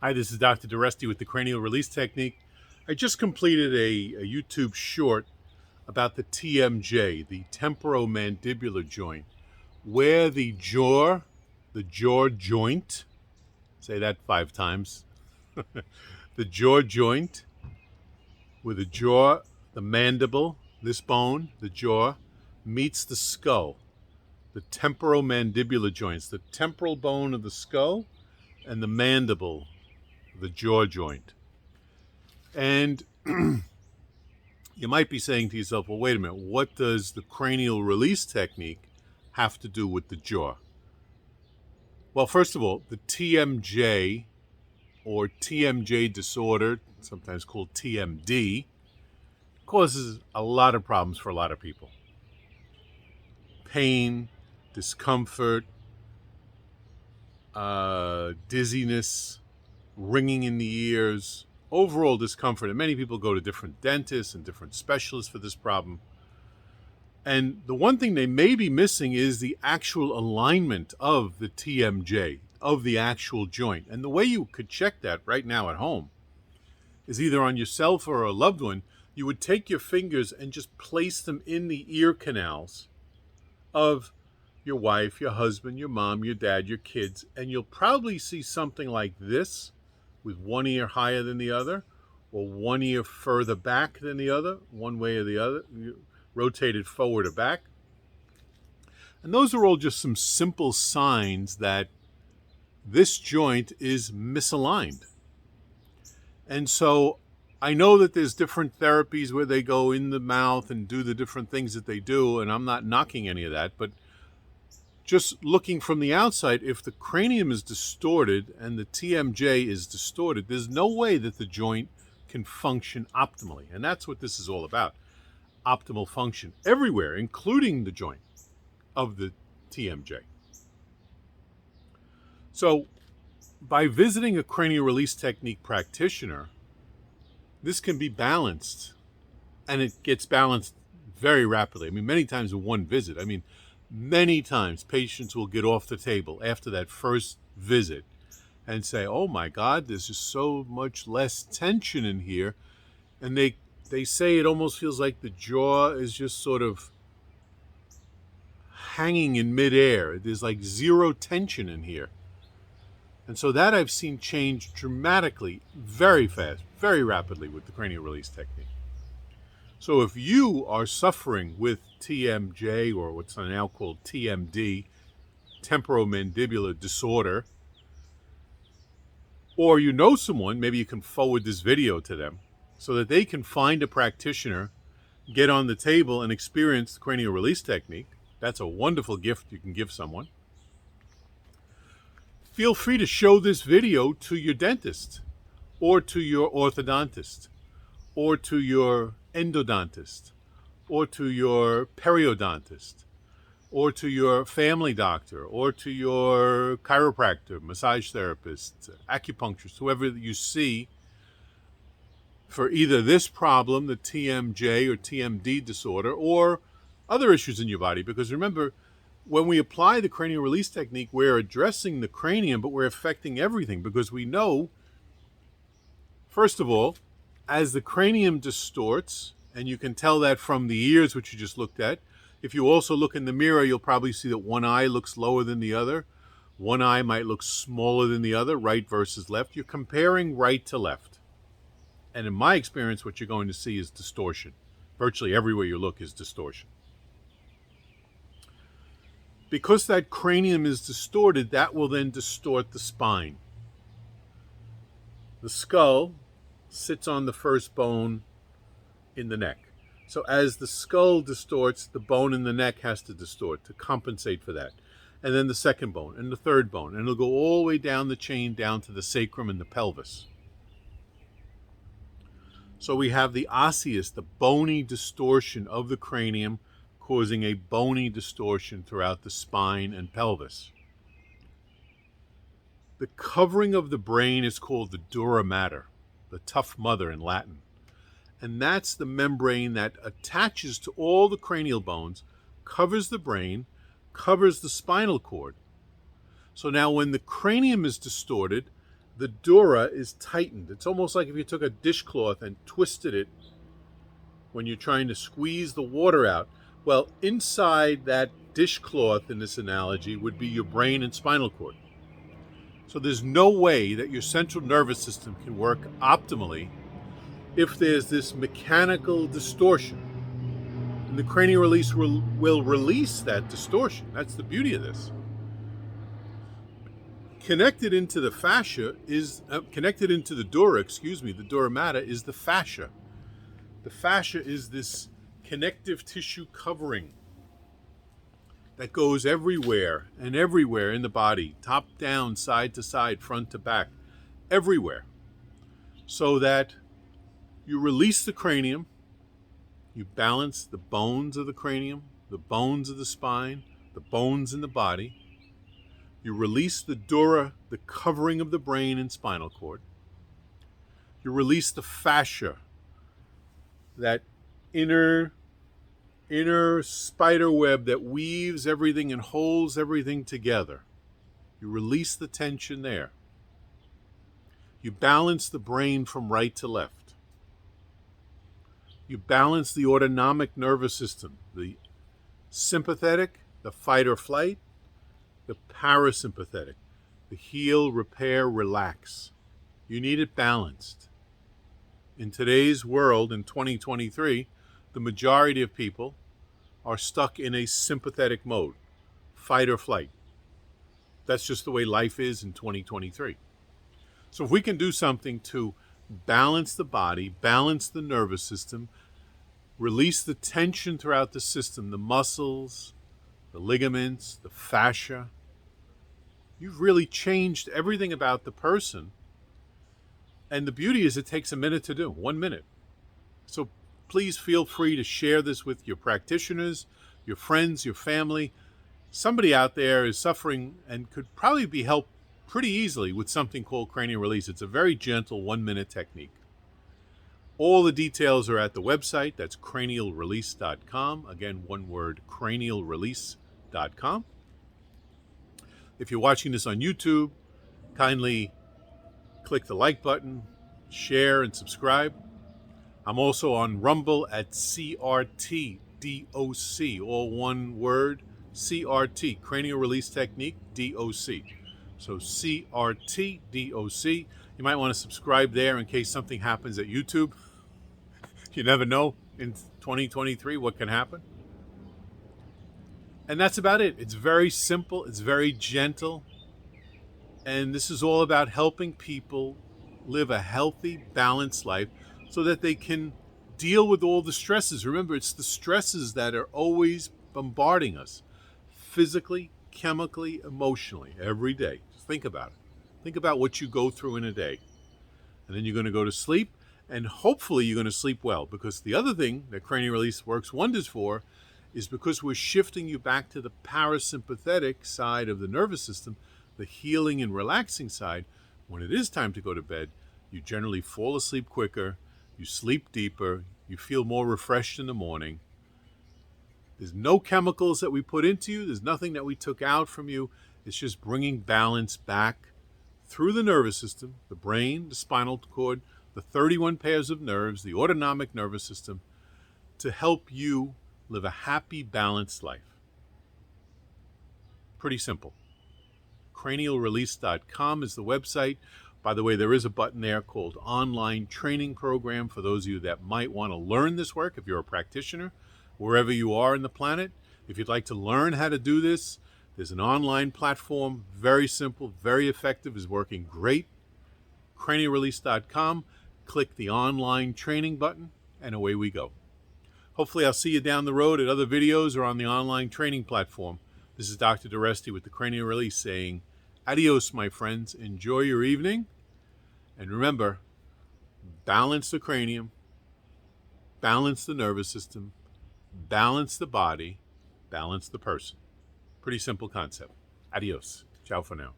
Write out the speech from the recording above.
Hi, this is Dr. Doreste with the Cranial Release Technique. I just completed a YouTube short about the TMJ, the temporomandibular joint, where the jaw joint, say that 5 times, the jaw joint, where the jaw, the mandible, this bone, the jaw, meets the skull, the temporomandibular joints, the temporal bone of the skull and the mandible, the jaw joint. And you might be saying to yourself, well, wait a minute, what does the cranial release technique have to do with the jaw? Well, first of all, the TMJ or TMJ disorder, sometimes called TMD, causes a lot of problems for a lot of people. Pain, discomfort, dizziness, ringing in the ears, overall discomfort. And many people go to different dentists and different specialists for this problem. And the one thing they may be missing is the actual alignment of the TMJ, of the actual joint. And the way you could check that right now at home is either on yourself or a loved one. You would take your fingers and just place them in the ear canals of your wife, your husband, your mom, your dad, your kids, and you'll probably see something like this, with one ear higher than the other, or one ear further back than the other, one way or the other, rotated forward or back. And those are all just some simple signs that this joint is misaligned. And so I know that there's different therapies where they go in the mouth and do the different things that they do, and I'm not knocking any of that, but just looking from the outside, if the cranium is distorted and the TMJ is distorted, there's no way that the joint can function optimally. And that's what this is all about, optimal function everywhere, including the joint of the TMJ. So by visiting a cranial release technique practitioner, this can be balanced, and it gets balanced very rapidly. I mean, many times in one visit. Many times patients will get off the table after that first visit and say, oh my God, there's just so much less tension in here. And they say it almost feels like the jaw is just sort of hanging in midair. There's like zero tension in here. And so that I've seen change dramatically, very fast, very rapidly with the cranial release technique. So if you are suffering with TMJ, or what's now called TMD, temporomandibular disorder, or you know someone, maybe you can forward this video to them so that they can find a practitioner, get on the table and experience the cranial release technique. That's a wonderful gift you can give someone. Feel free to show this video to your dentist, or to your orthodontist, or to your endodontist, or to your periodontist, or to your family doctor, or to your chiropractor, massage therapist, acupuncturist, whoever you see for either this problem, the TMJ or TMD disorder, or other issues in your body. Because remember, when we apply the cranial release technique, we're addressing the cranium, but we're affecting everything, because we know, first of all, as the cranium distorts, and you can tell that from the ears, which you just looked at. If you also look in the mirror, you'll probably see that one eye looks lower than the other. One eye might look smaller than the other, right versus left. You're comparing right to left. And in my experience, what you're going to see is distortion. Virtually everywhere you look is distortion. Because that cranium is distorted, that will then distort the spine. The skull sits on the first bone in the neck. So as the skull distorts, the bone in the neck has to distort to compensate for that. And then the second bone and the third bone. And it'll go all the way down the chain, down to the sacrum and the pelvis. So we have the osseous, the bony distortion of the cranium, causing a bony distortion throughout the spine and pelvis. The covering of the brain is called the dura mater, the tough mother in Latin. And that's the membrane that attaches to all the cranial bones, covers the brain, covers the spinal cord. So now when the cranium is distorted, the dura is tightened. It's almost like if you took a dishcloth and twisted it when you're trying to squeeze the water out. Well, inside that dishcloth in this analogy would be your brain and spinal cord. So there's no way that your central nervous system can work optimally if there's this mechanical distortion. And the cranial release will release that distortion. That's the beauty of this. Connected into the fascia is, connected into the dura, the dura mater is the fascia. The fascia is this connective tissue covering that goes everywhere and everywhere in the body, top down, side to side, front to back, everywhere. So that you release the cranium, you balance the bones of the cranium, the bones of the spine, the bones in the body. You release the dura, the covering of the brain and spinal cord. You release the fascia, that inner spider web that weaves everything and holds everything together. You release the tension there. You balance the brain from right to left. You balance the autonomic nervous system, the sympathetic, the fight or flight, the parasympathetic, the heal, repair, relax. You need it balanced. In today's world, in 2023, the majority of people are stuck in a sympathetic mode, fight or flight. That's just the way life is in 2023. So if we can do something to balance the body, balance the nervous system, release the tension throughout the system, the muscles, the ligaments, the fascia, you've really changed everything about the person. And the beauty is it takes a minute to do, 1 minute. So please feel free to share this with your practitioners, your friends, your family. Somebody out there is suffering and could probably be helped pretty easily with something called cranial release. It's a very gentle 1-minute technique. All the details are at the website. That's cranialrelease.com. Again, one word, cranialrelease.com. If you're watching this on YouTube, kindly click the like button, share, and subscribe. I'm also on Rumble at CRT DOC, all one word, CRT, Cranial Release Technique, DOC. So CRT DOC. You might want to subscribe there in case something happens at YouTube. You never know in 2023 what can happen. And that's about it. It's very simple. It's very gentle. And this is all about helping people live a healthy, balanced life so that they can deal with all the stresses. Remember, it's the stresses that are always bombarding us, physically, chemically, emotionally, every day. Just think about it. Think about what you go through in a day. And then you're going to go to sleep, and hopefully you're going to sleep well, because the other thing that cranial release works wonders for is because we're shifting you back to the parasympathetic side of the nervous system, the healing and relaxing side. When it is time to go to bed, you generally fall asleep quicker, you sleep deeper, you feel more refreshed in the morning. There's no chemicals that we put into you. There's nothing that we took out from you. It's just bringing balance back through the nervous system, the brain, the spinal cord, the 31 pairs of nerves, the autonomic nervous system, to help you live a happy, balanced life. Pretty simple. Cranialrelease.com is the website. By the way, there is a button there called Online Training Program for those of you that might want to learn this work if you're a practitioner, wherever you are in the planet. If you'd like to learn how to do this, there's an online platform, very simple, very effective, is working great. Cranialrelease.com, click the online training button, and away we go. Hopefully I'll see you down the road at other videos or on the online training platform. This is Dr. Doreste with the Cranial Release saying, adios, my friends. Enjoy your evening. And remember, balance the cranium, balance the nervous system, balance the body, balance the person. Pretty simple concept. Adios. Ciao for now.